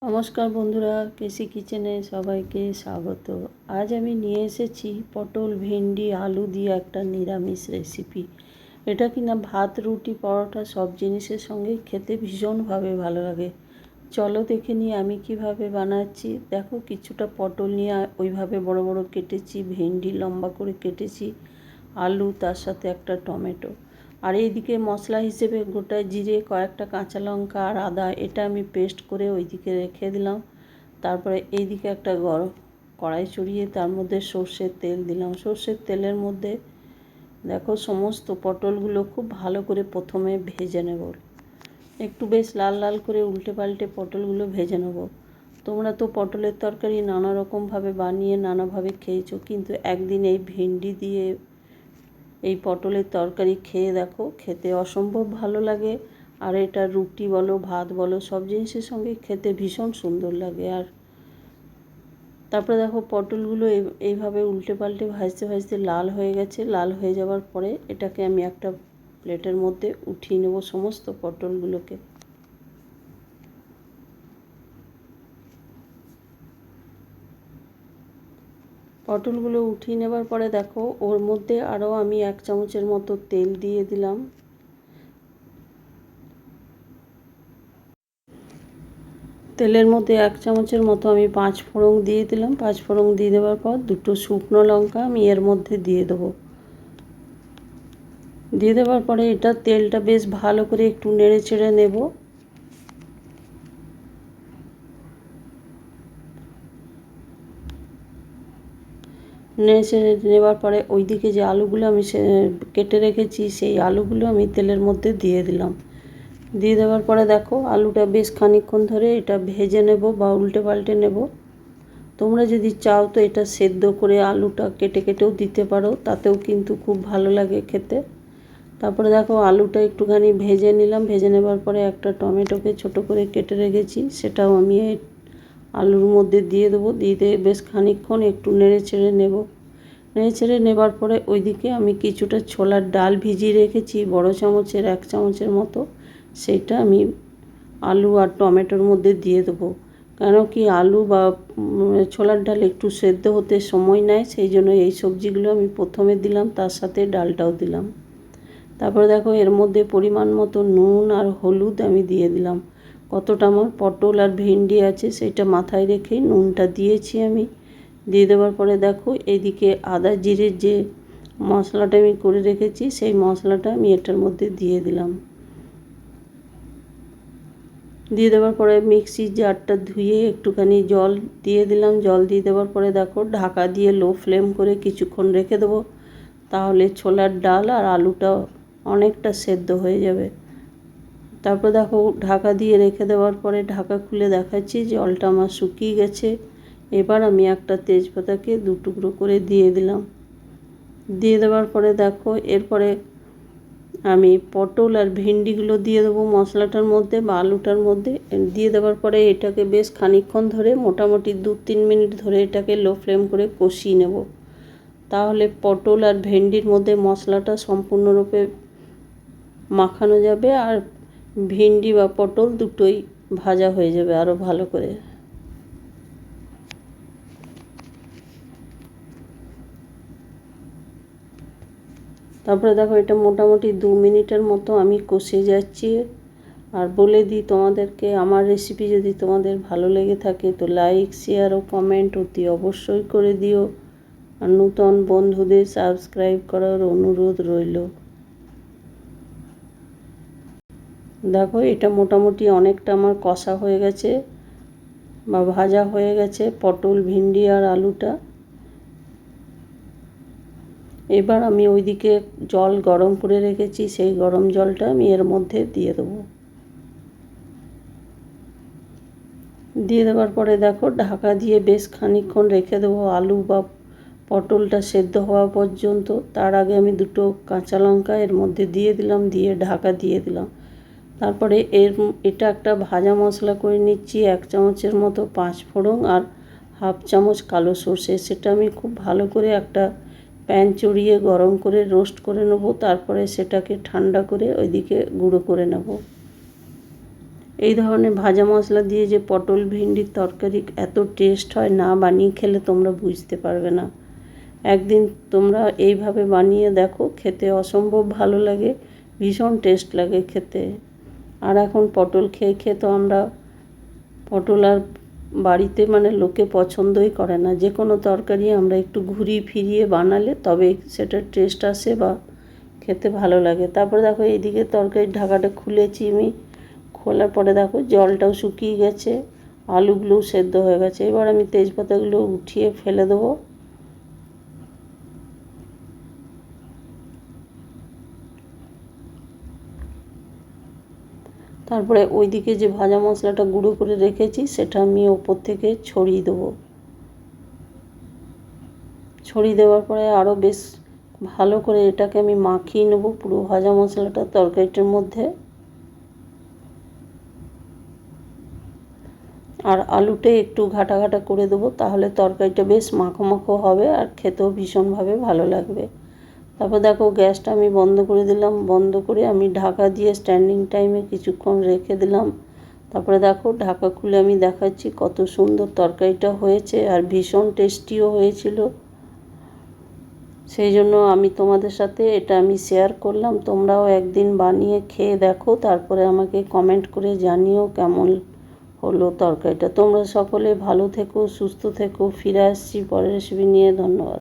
নমস্কার বন্ধুরা, কেসি কিচেনে সবাইকে স্বাগত। আজ আমি নিয়ে এসেছি পটল, ভেন্ডি, আলু দিয়ে একটা নিরামিষ রেসিপি। এটা কিনা ভাত, রুটি, পরোটা সব জিনিসের সঙ্গেই খেতে ভীষণভাবে ভালো লাগে। চলো দেখে নিই আমি কিভাবে বানাচ্ছি। দেখো, কিছুটা পটল নিয়ে ওইভাবে বড় বড় কেটেছি, ভেন্ডি লম্বা করে কেটেছি, আলু, তার সাথে একটা টমেটো। আর এইদিকে মশলা হিসেবে গোটা জিরে, কয়েকটা কাঁচা লঙ্কা আর আদা, এটা আমি পেস্ট করে ওইদিকে রেখে দিলাম। তারপরে এইদিকে একটা কড়াই চড়িয়ে তার মধ্যে সর্ষের তেল দিলাম। সর্ষের তেলের মধ্যে দেখো সমস্ত পটলগুলো খুব ভালো করে প্রথমে ভেজে নেব। একটু বেশ লাল লাল করে উল্টে পাল্টে পটলগুলো ভেজে নেব। তোমরা তো পটলের তরকারি নানা রকমভাবে বানিয়ে নানাভাবে খেয়েছো, কিন্তু একদিন এই ভেন্ডি দিয়ে এই পটলের তরকারি খেয়ে দেখো, খেতে অসম্ভব ভালো লাগে। আর এটা রুটি বলো, ভাত বলো, সব জিনিসের সঙ্গে খেতে ভীষণ সুন্দর লাগে। আর তারপরে দেখো পটলগুলো এইভাবে উল্টে পাল্টে ভাজতে ভাজতে লাল হয়ে গেছে। লাল হয়ে যাওয়ার পরে এটাকে আমি একটা প্লেটের মধ্যে উঠিয়ে নেব সমস্ত পটলগুলোকে। পটলগুলো উঠিয়ে নেবার পরে দেখো ওর মধ্যে আরও আমি 1 চামচের মতো তেল দিয়ে দিলাম। তেলের মধ্যে 1 চামচের মতো আমি 5 ফোড়ন দিয়ে দিলাম। 5 ফোড়ন দিয়ে দেওয়ার পর 2টো শুকনো লঙ্কা আমি এর মধ্যে দিয়ে দেবো। দিয়ে দেওয়ার পরে এটা তেলটা বেশ ভালো করে একটু নেড়ে চেড়ে নেব। নেড়ে চেড়ে নেওয়ার পরে ওইদিকে যে আলুগুলো আমি কেটে রেখেছি সেই আলুগুলো আমি তেলের মধ্যে দিয়ে দিলাম। দিয়ে দেওয়ার পরে দেখো আলুটা বেশ খানিকক্ষণ ধরে এটা ভেজে নেব বা উল্টে পাল্টে নেব। তোমরা যদি চাও তো এটা সেদ্ধ করে আলুটা কেটে কেটেও দিতে পারো, তাতেও কিন্তু খুব ভালো লাগে খেতে। তারপরে দেখো আলুটা একটুখানি ভেজে নিলাম। ভেজে নেবার পরে একটা টমেটোকে ছোট করে কেটে রেখেছি, সেটাও আমি এই আলুর মধ্যে দিয়ে দেবো। দিয়ে বেশ খানিকক্ষণ একটু নেড়ে চেড়ে নেব। নেড়ে চেড়ে নেবার পরে ওইদিকে আমি কিছুটা ছোলার ডাল ভিজিয়ে রেখেছি, বড় চামচের 1 চামচের মতো। সেইটা আমি আলু আর টমেটোর মধ্যে দিয়ে দেবো। কেন কি আলু বা ছোলার ডাল একটু সেদ্ধ হতে সময় নেয়, সেই জন্য এই সবজিগুলো আমি প্রথমে দিলাম, তার সাথে ডালটাও দিলাম। তারপরে দেখো এর মধ্যে পরিমাণ মতো নুন আর হলুদ আমি দিয়ে দিলাম। কতটা আমার পটল আর ভেন্ডি আছে সেটা মাথায় রেখেই নুনটা দিয়েছি আমি। দিয়ে দেওয়ার পরে দেখো এদিকে আদা জিরের যে মশলাটা আমি করে রেখেছি সেই মশলাটা আমি এটার মধ্যে দিয়ে দিলাম। দিয়ে দেওয়ার পরে মিক্সির জারটা ধুয়ে একটুখানি জল দিয়ে দিলাম। জল দিয়ে দেওয়ার পরে দেখো ঢাকা দিয়ে লো ফ্লেম করে কিছুক্ষণ রেখে দেবো, তাহলে ছোলার ডাল আর আলুটা অনেকটা সেদ্ধ হয়ে যাবে। তারপর দেখো ঢাকা দিয়ে রেখে দেওয়ার পরে ঢাকা খুলে দেখাচ্ছি জলটা আমার শুকিয়ে গেছে। এবার আমি একটা তেজপাতাকে 2 টুকরো করে দিয়ে দিলাম। দিয়ে দেওয়ার পরে দেখো এরপরে আমি পটল আর ভেন্ডিগুলো দিয়ে দেবো মশলাটার মধ্যে বা আলুটার মধ্যে। দিয়ে দেওয়ার পরে এটাকে বেশ খানিকক্ষণ ধরে মোটামুটি 2-3 মিনিট ধরে এটাকে লো ফ্লেম করে কষিয়ে নেব। তাহলে পটল আর ভেন্ডির মধ্যে মশলাটা সম্পূর্ণরূপে মাখানো যাবে আর ভেন্ডি বা পটল দুটোই ভাজা হয়ে যাবে আরও ভালো করে। তারপরে দেখো এটা মোটামুটি 2 মিনিটের মতো আমি কষে যাচ্ছি। আর বলে দিই তোমাদেরকে, আমার রেসিপি যদি তোমাদের ভালো লেগে থাকে তো লাইক, শেয়ার ও কমেন্ট অতি অবশ্যই করে দিও। আর নতুন বন্ধুদের সাবস্ক্রাইব করার অনুরোধ রইল। দেখো এটা মোটামুটি অনেকটা আমার কষা হয়ে গেছে বা ভাজা হয়ে গেছে পটল, ভেন্ডি আর আলুটা। এবার আমি ওইদিকে জল গরম করে রেখেছি, সেই গরম জলটা আমি এর মধ্যে দিয়ে দেবো। দিয়ে দেওয়ার পরে দেখো ঢাকা দিয়ে বেশ খানিকক্ষণ রেখে দেবো আলু বা পটলটা সেদ্ধ হওয়া পর্যন্ত। তার আগে আমি 2টো কাঁচা লঙ্কা এর মধ্যে দিয়ে দিলাম, দিয়ে ঢাকা দিয়ে দিলাম। তারপরে এটা একটা ভাজা মশলা করে নিচ্ছি। 1 চামচের মতো 5 ফোড়ন আর 1/2 চামচ কালো সর্ষে, সেটা আমি খুব ভালো করে একটা প্যান চড়িয়ে গরম করে রোস্ট করে নেব। তারপরে সেটাকে ঠান্ডা করে ওইদিকে গুঁড়ো করে নেব। এই ধরনের ভাজা মশলা দিয়ে যে পটল ভেন্ডির তরকারি এত টেস্ট হয়, না বানিয়ে খেলে তোমরা বুঝতে পারবে না। একদিন তোমরা এইভাবে বানিয়ে দেখো, খেতে অসম্ভব ভালো লাগে, ভীষণ টেস্ট লাগে খেতে। আর এখন পটল খেয়ে খেয়ে তো আমরা পটল আর বাড়িতে মানে লোকে পছন্দই করে না। যে কোনো তরকারি আমরা একটু ঘুরিয়ে ফিরিয়ে বানালে তবে সেটার টেস্ট আসে বা খেতে ভালো লাগে। তারপরে দেখো এইদিকে তরকারির ঢাকাটা খুলেছি আমি, খোলার পরে দেখো জলটাও শুকিয়ে গেছে, আলুগুলোও সেদ্ধ হয়ে গেছে। এবার আমি তেজপাতাগুলো উঠিয়ে ফেলে দেবো। তারপরে ওইদিকে যে ভাজা মশলাটা গুঁড়ো করে রেখেছি সেটা আমি ওপর থেকে ছড়িয়ে দেবো। ছড়িয়ে দেওয়ার পরে আরও বেশ ভালো করে এটাকে আমি মাখিয়ে নেব পুরো ভাজা মশলাটা তরকারিটার মধ্যে। আর আলুটা একটু ঘাটা ঘাটা করে দেবো, তাহলে তরকারিটা বেশ মাখো মাখো হবে আর খেতেও ভীষণভাবে ভালো লাগবে। তারপর দেখো গ্যাসটা আমি বন্ধ করে দিলাম, বন্ধ করে আমি ঢাকা দিয়ে স্ট্যান্ডিং টাইমে কিছুক্ষণ রেখে দিলাম। তারপরে দেখো ঢাকা খুলে আমি দেখাচ্ছি কত সুন্দর তরকারিটা হয়েছে আর ভীষণ টেস্টিও হয়েছিল। সেই জন্য আমি তোমাদের সাথে এটা আমি শেয়ার করলাম। তোমরাও একদিন বানিয়ে খেয়ে দেখো, তারপরে আমাকে কমেন্ট করে জানিও কেমন হলো তরকারিটা। তোমরা সকলে ভালো থেকো, সুস্থ থেকো। ফিরে আসছি পরের রেসিপি নিয়ে। ধন্যবাদ।